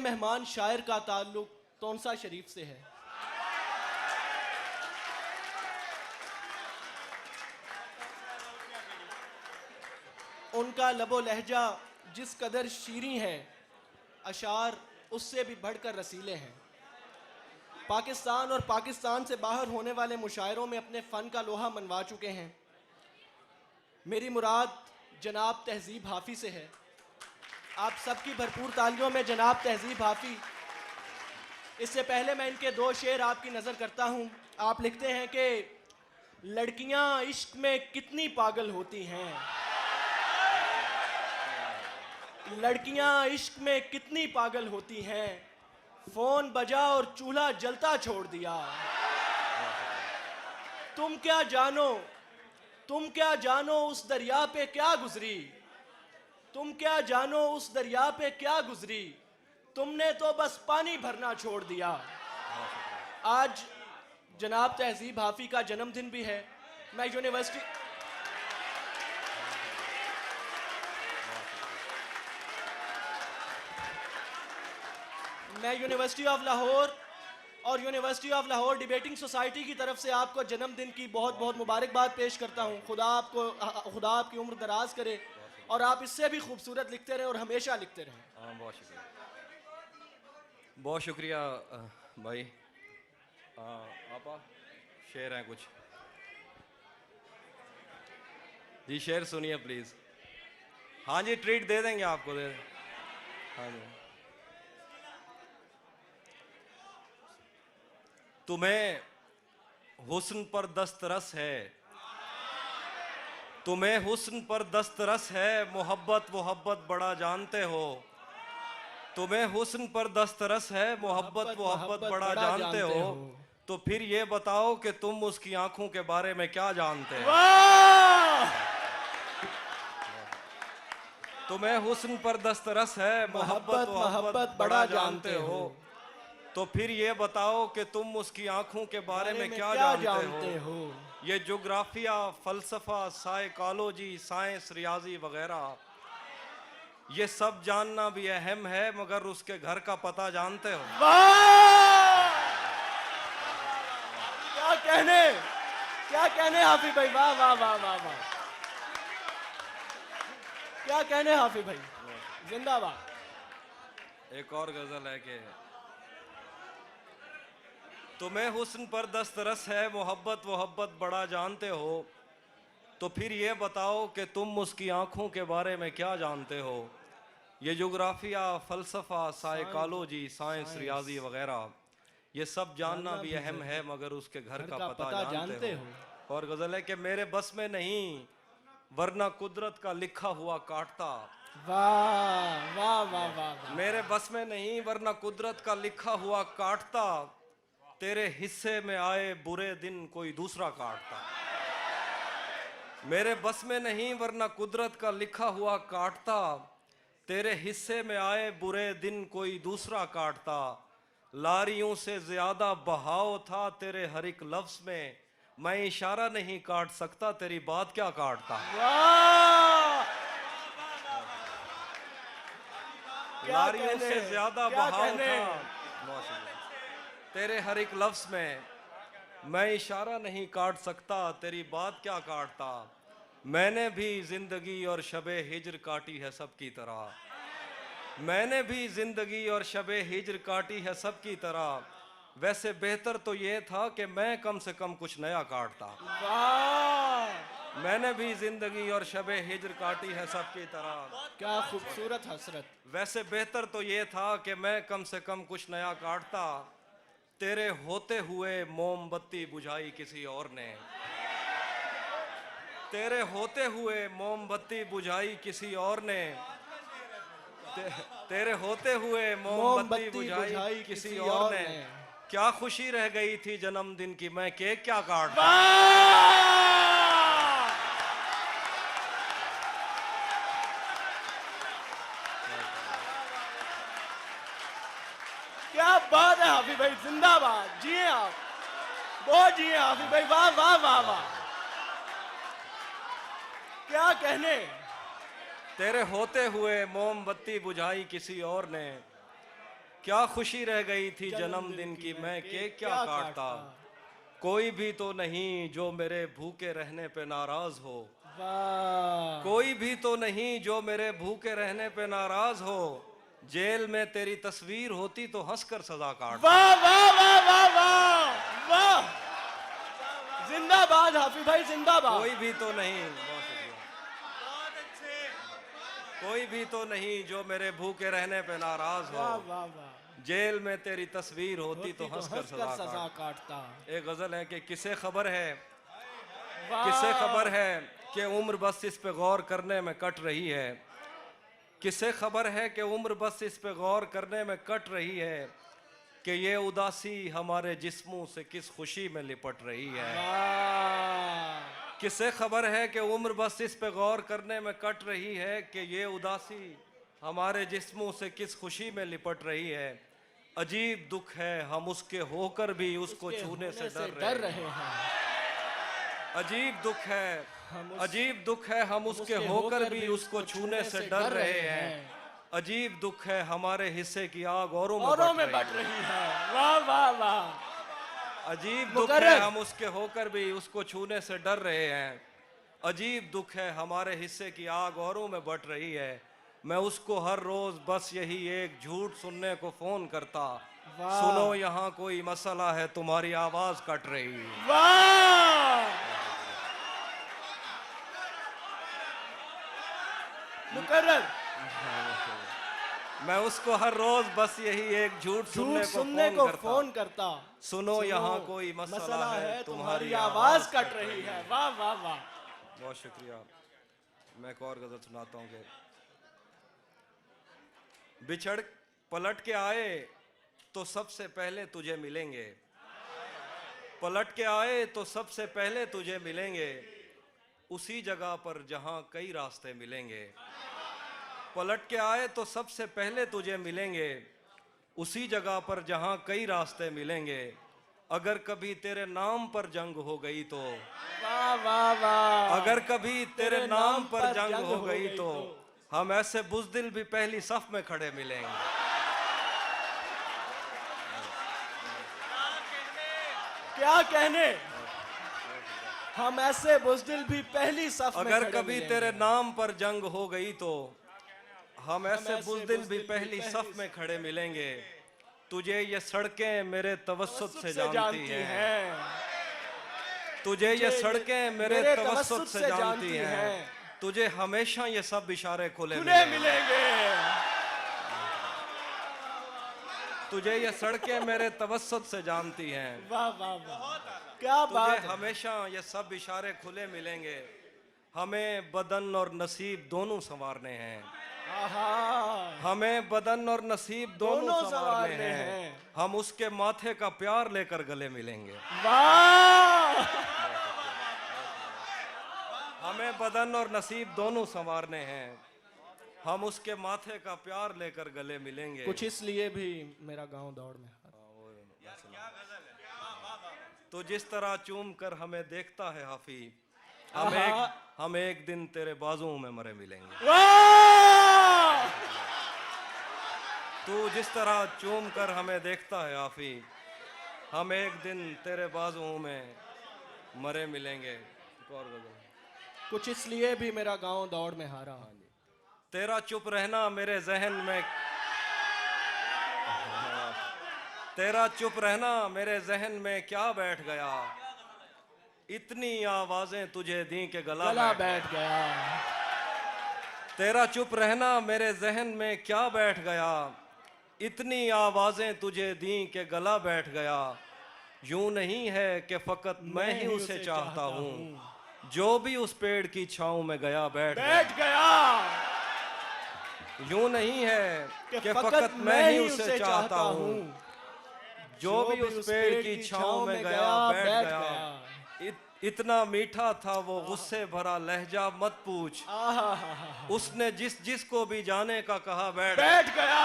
मेहमान शायर का ताल्लुक तोनसा शरीफ से है। उनका लबो लहजा जिस कदर शीरीं है, अशार उससे भी बढ़कर रसीले हैं। पाकिस्तान और पाकिस्तान से बाहर होने वाले मुशायरों में अपने फ़न का लोहा मनवा चुके हैं। मेरी मुराद जनाब तहज़ीब हाफ़ी से है। आप सबकी भरपूर तालियों में जनाब तहज़ीब हाफ़ी। इससे पहले मैं इनके दो शेर आपकी नज़र करता हूँ। आप लिखते हैं कि लड़कियाँ इश्क में कितनी पागल होती हैं, लड़कियाँ इश्क में कितनी पागल होती हैं, फ़ोन बजा और चूल्हा जलता छोड़ दिया। तुम क्या जानो उस दरिया पे क्या गुजरी, तुम क्या जानो उस दरिया पे क्या गुजरी, तुमने तो बस पानी भरना छोड़ दिया। आज जनाब तहज़ीब हाफ़ी का जन्मदिन भी है। मैं यूनिवर्सिटी ऑफ लाहौर और university of Lahore debating society की तरफ से आपको जन्मदिन की बहुत बहुत मुबारकबाद पेश करता हूँ। खुदा आपकी उम्र दराज करे और आप इससे भी खूबसूरत लिखते रहें और हमेशा लिखते रहें। बहुत शुक्रिया भाई। आपा शेर हैं कुछ जी, शेर सुनिए प्लीज। हाँ जी, ट्रीट दे देंगे आपको, दे। हाँ जी। तुम्हें हुस्न पर दस्तरस है, तुम्हें हुस्न पर दस्तरस है, मोहब्बत बड़ा जानते हो। तुम्हें हुस्न पर दस्तरस है, मोहब्बत बड़ा जानते हो। तो फिर ये बताओ कि तुम उसकी आंखों के बारे में क्या जानते हो। तुम्हें हुस्न पर दस्तरस है, मोहब्बत बड़ा जानते हो। तो फिर ये बताओ कि तुम उसकी आंखों के बारे में क्या जानते हो। ये ज्योग्राफिया, फलसफा, साइकोलॉजी, साइंस, रियाजी वगैरह, ये सब जानना भी अहम है, मगर उसके घर का पता जानते हो। क्या कहने हाफिज भाई, वाह वाह वाह वाह वाह, क्या कहने हाफिज भाई, जिंदाबाद। एक और गजल है कि तुम्हें हुस्न पर दस्तरस है, मोहब्बत बड़ा जानते हो। तो फिर ये बताओ कि तुम उसकी आंखों के बारे में क्या जानते हो। ये ज्योग्राफिया, फलसफा, साइकोलॉजी, साइंस, रियाजी वगैरह, ये सब जानना भी अहम है, मगर उसके घर का पता जानते हो। और गजल है कि मेरे बस में नहीं वरना कुदरत का लिखा हुआ काटता। वाह वाह वाह वाह। मेरे बस में नहीं वरना कुदरत का लिखा हुआ काटता, तेरे हिस्से में आए बुरे दिन कोई दूसरा काटता। मेरे बस में नहीं वरना कुदरत का लिखा हुआ काटता, तेरे हिस्से में आए बुरे दिन कोई दूसरा काटता। लारियों से ज्यादा बहाव था तेरे हर एक लफ्ज में, मैं इशारा नहीं काट सकता, तेरी बात क्या काटता। लारियों से ज्यादा बहाव था तेरे हर एक लफ्ज में, मैं इशारा नहीं काट सकता, तेरी बात क्या काटता। मैंने भी जिंदगी और शबे हिज्र काटी है सबकी तरह, मैंने भी जिंदगी और शबे हिज्र काटी है सबकी तरह। वैसे बेहतर तो ये था कि मैं कम से कम कुछ नया काटता। मैंने भी जिंदगी और शबे हिज्र काटी है सबकी तरह। क्या खूबसूरत हसरत। वैसे बेहतर तो ये था कि मैं कम से कम कुछ नया काटता, तेरे होते हुए मोमबत्ती बुझाई किसी और ने। तेरे होते हुए मोमबत्ती बुझाई किसी और ने, तेरे होते हुए मोमबत्ती बुझाई किसी और ने। क्या खुशी रह गई थी जन्मदिन की, मैं केक क्या काटता। क्या बात है हाफिज भाई, जिंदाबाद, जिए आप, बहुत जिए हाफिज भाई, वाह वाह वाह वाह, क्या कहने। तेरे होते हुए मोमबत्ती बुझाई किसी और ने, क्या खुशी रह गई थी जन्मदिन की, मैं केक क्या काटता। कोई भी तो नहीं जो मेरे भूखे रहने पे नाराज हो, वाह कोई भी तो नहीं जो मेरे भूखे रहने पे नाराज हो। जेल में तेरी तस्वीर होती तो हंसकर सजा काटता। वाह वाह वाह वाह वाह वाह, जिंदाबाद हाफिज भाई, जिंदाबाद। कोई भी तो नहीं, बहुत शुक्रिया। कोई भी तो नहीं जो मेरे भूखे रहने पे नाराज वाह हो। वाह वाह, जेल में तेरी तस्वीर होती तो हंसकर सजा सजा काटता। एक गजल है कि किसे खबर है, वाह, किसे खबर है कि उम्र बस इस पे गौर करने में कट रही है। किसे खबर है कि उम्र बस इस पे गौर करने में कट रही है कि ये उदासी हमारे जिस्मों से किस खुशी में लिपट रही है। वाह, किसे खबर है कि उम्र बस इस पे गौर करने में कट रही है कि ये उदासी हमारे जिस्मों से किस खुशी में लिपट रही है। अजीब दुख है हम उसके होकर भी उसको छूने से डर रहे हैं। अजीब दुख है, अजीब दुख है हम उसके होकर भी उसको छूने से डर रहे हैं। अजीब दुख है हमारे हिस्से की आग औरों में बट रही है। वाह वाह वाह, अजीब दुख है हम उसके होकर भी उसको छूने से डर रहे हैं। अजीब दुख है हमारे हिस्से की आग औरों में बट रही है। मैं उसको हर रोज बस यही एक झूठ सुनने को फोन करता, सुनो यहाँ कोई मसला है तुम्हारी आवाज कट रही है। वाह, मुकर्रर। मैं उसको हर रोज बस यही एक झूठ सुनने को फोन करता, सुनो यहाँ कोई मसला है तुम्हारी आवाज कट रही है। वाह वाह वाह, बहुत शुक्रिया। मैं एक और गजल सुनाता हूँ कि बिछड़ पलट के आए तो सबसे पहले तुझे मिलेंगे, पलट के आए तो सबसे पहले तुझे मिलेंगे, उसी जगह पर जहां कई रास्ते मिलेंगे। पलट के आए तो सबसे पहले तुझे मिलेंगे, उसी जगह पर जहां कई रास्ते मिलेंगे। अगर कभी तेरे नाम पर जंग हो गई तो, वाह वाह वाह, अगर कभी तेरे नाम पर जंग हो गई तो हम ऐसे बुज़दिल भी पहली सफ में खड़े मिलेंगे। क्या कहने, हम ऐसे बुज़दिल भी पहली सफ में अगर खड़े कभी मिलेंगे। तेरे नाम पर जंग हो गई तो हम ऐसे बुज़दिल भी पहली सफ में खड़े मिलेंगे। तुझे ये सड़कें मेरे तवस्सुत से जानती हैं, तुझे ये सड़कें मेरे तवस्सुत से जानती हैं। तुझे हमेशा ये सब इशारे खुले मिलेंगे। तुझे ये सड़कें मेरे तवस्सुत से जानती हैं। वाह वाह वाह, क्या तुझे बात है। हमेशा ये सब इशारे खुले मिलेंगे। हमें बदन और नसीब दोनों संवारने हैं, हमें बदन और नसीब दोनों संवारने हैं। हम उसके माथे का प्यार लेकर गले मिलेंगे। वाह, हमें बदन और नसीब दोनों संवारने हैं, हम उसके माथे का प्यार लेकर गले मिलेंगे। कुछ इसलिए भी मेरा गांव दौड़ में। तो जिस तरह चूम कर हमें देखता है हाफी, हम एक दिन तेरे बाजुओं में मरे मिलेंगे। वाह, तू जिस तरह चूम कर हमें देखता है हाफी, हम एक दिन तेरे बाजुओं में मरे मिलेंगे। कुछ इसलिए भी मेरा गांव दौड़ में हारा। तेरा चुप रहना मेरे जहन में, तेरा चुप रहना मेरे जहन में क्या बैठ गया। इतनी आवाजें तुझे दी के गला बैठ गया। तेरा चुप रहना मेरे जहन में क्या बैठ गया। इतनी आवाजें तुझे दी के गला बैठ गया। यूं नहीं है कि फकत मैं ही उसे चाहता हूँ, जो भी उस पेड़ की छांव में गया बैठ गया। यूं नहीं है कि फकत मैं ही उसे चाहता हूँ, जो भी उस पेड़ की छांव में गया बैठ गया। इतना मीठा था वो गुस्से भरा लहजा मत पूछ, उसने जिसको भी जाने का कहा बैठ गया।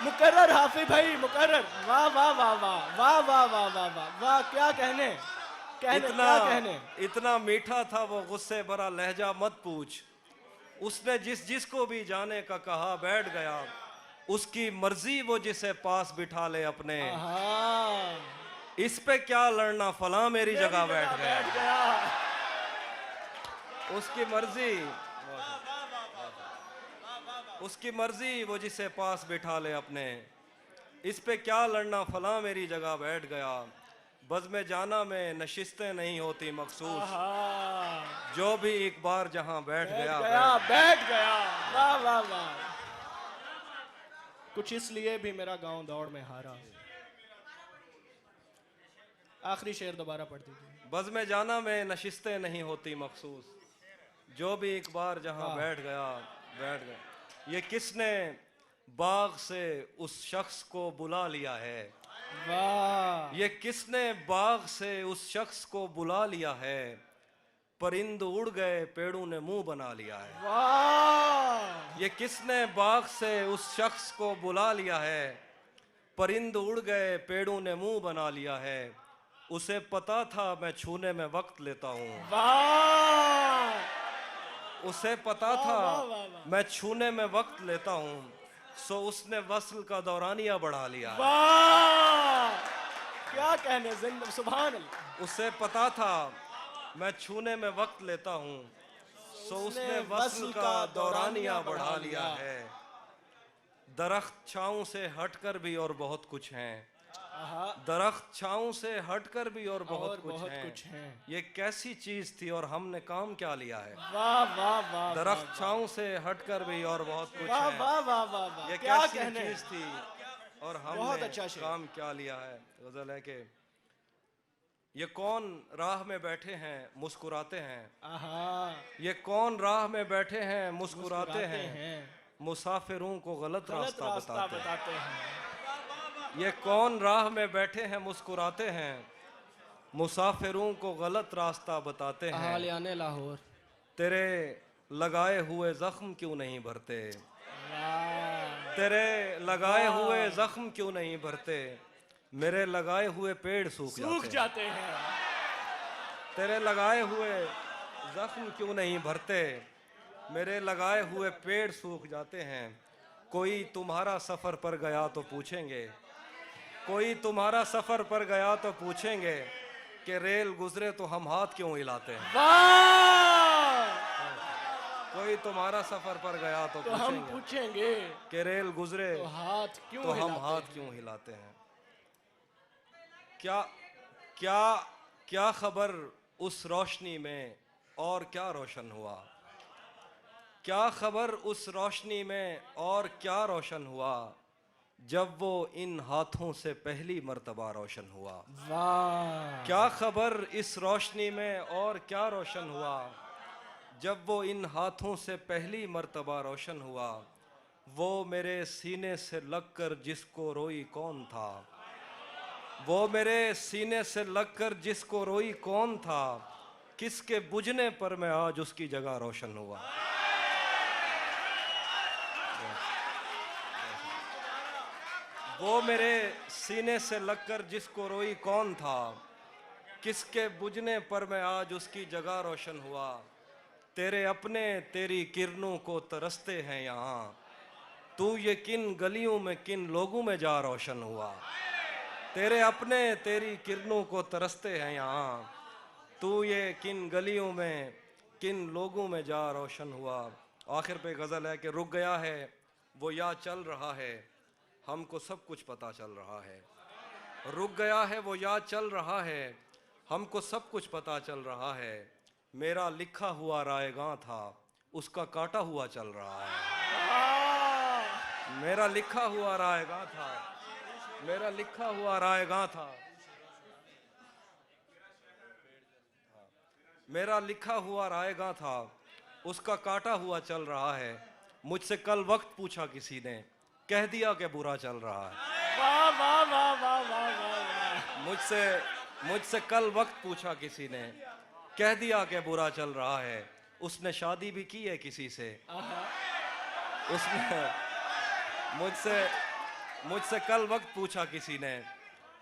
मुकर्रर हाफिज भाई, मुकर्रर। वाह वाह वाह वाह वाह वाह वाह वाह वाह वाह, क्या कहने, इतना मीठा था वो गुस्से भरा लहजा मत पूछ, उसने जिसको भी जाने का कहा बैठ गया। उसकी मर्जी वो जिसे पास बिठा ले अपने, आहा, इस पे क्या लड़ना फला मेरी जगह बैठ गया। उसकी मर्जी वो जिसे पास बिठा ले अपने, इस पे क्या लड़ना फला मेरी जगह बैठ गया। बज़्म जाना में नशिस्तें नहीं होती मखसूस, आहा, जो भी एक बार जहां बैठ गया बैठ गया। वाह वाह वाह। कुछ इसलिए भी मेरा गांव दौड़ में हारा। आखिरी शेर दोबारा पढ़ दीजिए। बज़्म जाना में नशिस्तें नहीं होती मखसूस, जो भी एक बार जहां वाह। बैठ गया बैठ गया। ये किसने बाग से उस शख्स को बुला लिया है, वाह, ये किसने बाग से उस शख्स को बुला लिया है। परिंद उड़ गए पेड़ों ने मुंह बना लिया है। वाह, ये किसने बाग से उस शख्स को बुला लिया है। परिंद उड़ गए पेड़ों ने मुंह बना लिया है। उसे पता था मैं छूने में वक्त लेता हूँ, वाह, उसे पता था वाह, वाह, वाह। मैं छूने में वक्त लेता हूँ। सो उसने वस्ल का दौरानिया बढ़ा लिया है। वाह, क्या कहने, सुभान अल्लाह। उसे पता था मैं छूने में वक्त लेता हूँ, सो उसने वस्ल का दौरानिया बढ़ा लिया है। दरख्त छाँव से हटकर भी और बहुत कुछ हैं, आहा, दरख्त छाँव से हटकर भी और बहुत कुछ बहुत हैं। कुछ हैं। ये कैसी चीज थी और हमने काम क्या लिया है। वाह वाह वाह, दरख्त छाँव से हटकर भी और बहुत कुछ वाह है। वाह वाह वाह वाह, ये क्या कैसी कहने। चीज थी और बहुत हमने अच्छा शेर। काम क्या लिया है। गजल है कि ये कौन राह में बैठे हैं मुस्कुराते हैं, आहा, ये कौन राह में बैठे हैं मुस्कुराते हैं। मुसाफिरों को गलत रास्ता बताते हैं। बताते हैं। ये कौन राह में बैठे हैं मुस्कुराते हैं, मुसाफिरों को गलत रास्ता बताते हैं। अहालियाने लाहौर। तेरे लगाए हुए जख्म क्यों नहीं भरते, वाह, तेरे लगाए हुए जख्म क्यों नहीं भरते। मेरे लगाए हुए पेड़ सूख जाते हैं। हैं। तेरे लगाए हुए जख्म क्यों नहीं भरते, मेरे लगाए हुए पेड़ सूख जाते हैं। कोई तुम्हारा सफर पर गया तो पूछेंगे, कोई तुम्हारा सफर पर गया तो पूछेंगे कि रेल गुजरे तो हम हाथ क्यों हिलाते हैं। वाह, कोई तुम्हारा सफर पर गया तो तो हम पूछेंगे पूछेंगे कि रेल गुजरे तो हाथ क्यों तो हम हिलाते हाथ हैं? क्यों हिलाते हैं। क्या क्या क्या खबर उस रोशनी में और क्या रोशन हुआ, क्या खबर उस रोशनी में और क्या रोशन हुआ। जब वो इन हाथों से पहली मर्तबा रोशन हुआ। वाह, क्या खबर इस रोशनी में और क्या रोशन हुआ। जब वो इन हाथों से पहली मर्तबा रोशन हुआ। वो मेरे सीने से लगकर जिसको रोई कौन था, वो मेरे सीने से लगकर जिसको रोई कौन था। किसके बुझने पर मैं आज उसकी जगह रोशन हुआ। वो मेरे सीने से लगकर जिसको रोई कौन था, किसके बुझने पर मैं आज उसकी जगह रोशन हुआ। तेरे अपने तेरी किरणों को तरसते हैं यहाँ, तू ये किन गलियों में किन लोगों में जा रोशन हुआ। तेरे अपने तेरी किरणों को तरसते हैं यहाँ, तू ये किन गलियों में किन लोगों में जा रोशन हुआ। आखिर पे गज़ल है कि रुक गया है वो या चल रहा है, हमको सब कुछ पता चल रहा है। रुक गया है वो या चल रहा है, हमको सब कुछ पता चल रहा है। मेरा लिखा हुआ रायगां था, उसका काटा हुआ चल रहा है। मेरा लिखा हुआ रायगां था, मेरा लिखा हुआ रायगां था, मेरा लिखा हुआ रायगां था, उसका काटा हुआ चल रहा है। मुझसे कल वक्त पूछा किसी ने, कह दिया कि बुरा चल रहा है। वाह वाह वाह वाह वाह वाह, मुझसे कल वक्त पूछा किसी ने, कह दिया कि बुरा चल रहा है। उसने शादी भी की है किसी से, उसने मुझसे कल वक्त पूछा किसी ने,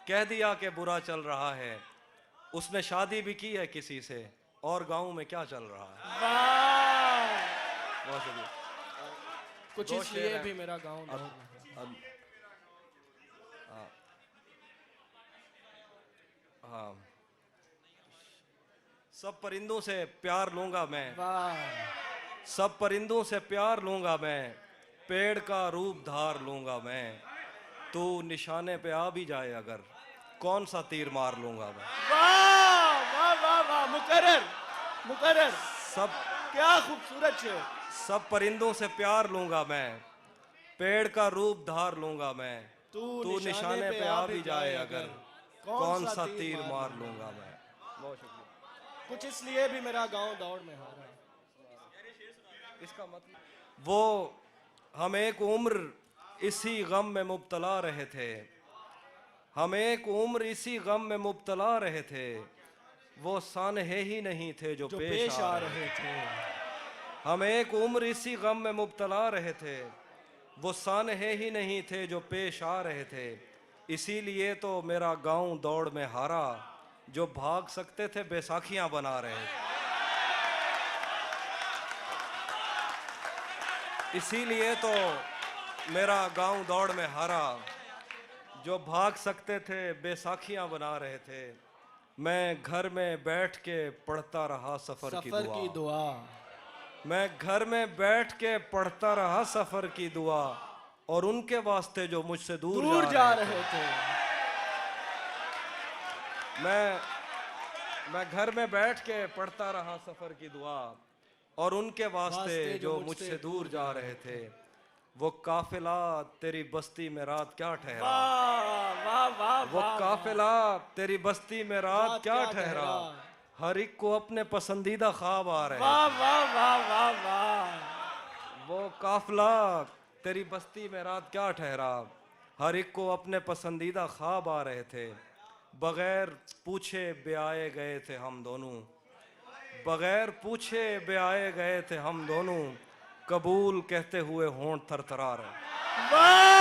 कह दिया कि बुरा चल रहा है। उसने शादी भी की है किसी से, और गांव में क्या चल रहा है। वाह, बहुत शुक्रिया। कुछ दो इसलिए शेर हैं। भी मेरा गांव दौड़ में है। हाँ, सब परिंदों से प्यार लूंगा मैं, वाह सब परिंदों से प्यार लूंगा मैं, पेड़ का रूप धार लूंगा मैं, तू निशाने पे आ भी जाए अगर, कौन सा तीर मार लूंगा मैं। वाह वाह वाह वाह, मुकर्रर मुकर्रर, सब क्या खूबसूरत शेर। सब परिंदों से प्यार लूंगा मैं, पेड़ का रूप धार लूंगा मैं, तू निशाने पे आ भी जाए अगर, कौन सा तीर मार लूंगा मैं। बहुत शुक्रिया। कुछ इसलिए भी मेरा गांव दौड़ में हारा। इसका मतलब वो हम एक उम्र इसी गम में मुब्तला रहे थे, हम एक उम्र इसी गम में मुब्तला रहे थे, वो सानहे ही नहीं थे जो पेश आ रहे थे। हम एक उम्र इसी गम में मुब्तला रहे थे, वो सानहे ही नहीं थे जो पेश आ रहे थे, इसीलिए तो मेरा गांव दौड़ में हारा, जो भाग सकते थे बैसाखियां बना रहे थे। इसीलिए तो मेरा गांव दौड़ में हारा, जो भाग सकते थे बैसाखियां बना रहे थे, मैं घर में बैठ के पढ़ता रहा सफर की दुआ। मैं घर में बैठ के पढ़ता रहा सफर की दुआ, और उनके वास्ते जो मुझसे दूर जा रहे थे। मैं घर में बैठ के पढ़ता रहा सफर की दुआ, और उनके वास्ते जो मुझसे दूर जा रहे थे, वो काफिला तेरी बस्ती में रात क्या ठहरा। वाह वाह, वो काफिला तेरी बस्ती में रात क्या ठहरा, हर एक को अपने पसंदीदा ख्वाब आ रहे। वाह वाह वाह वाह वाह। वो काफिला तेरी बस्ती में रात क्या ठहरा, हर एक को अपने पसंदीदा ख्वाब आ रहे थे, बगैर पूछे ब्याए गए थे हम दोनों, बगैर पूछे ब्याए गए थे हम दोनों, कबूल कहते हुए होंठ थरथरा रहे। वाह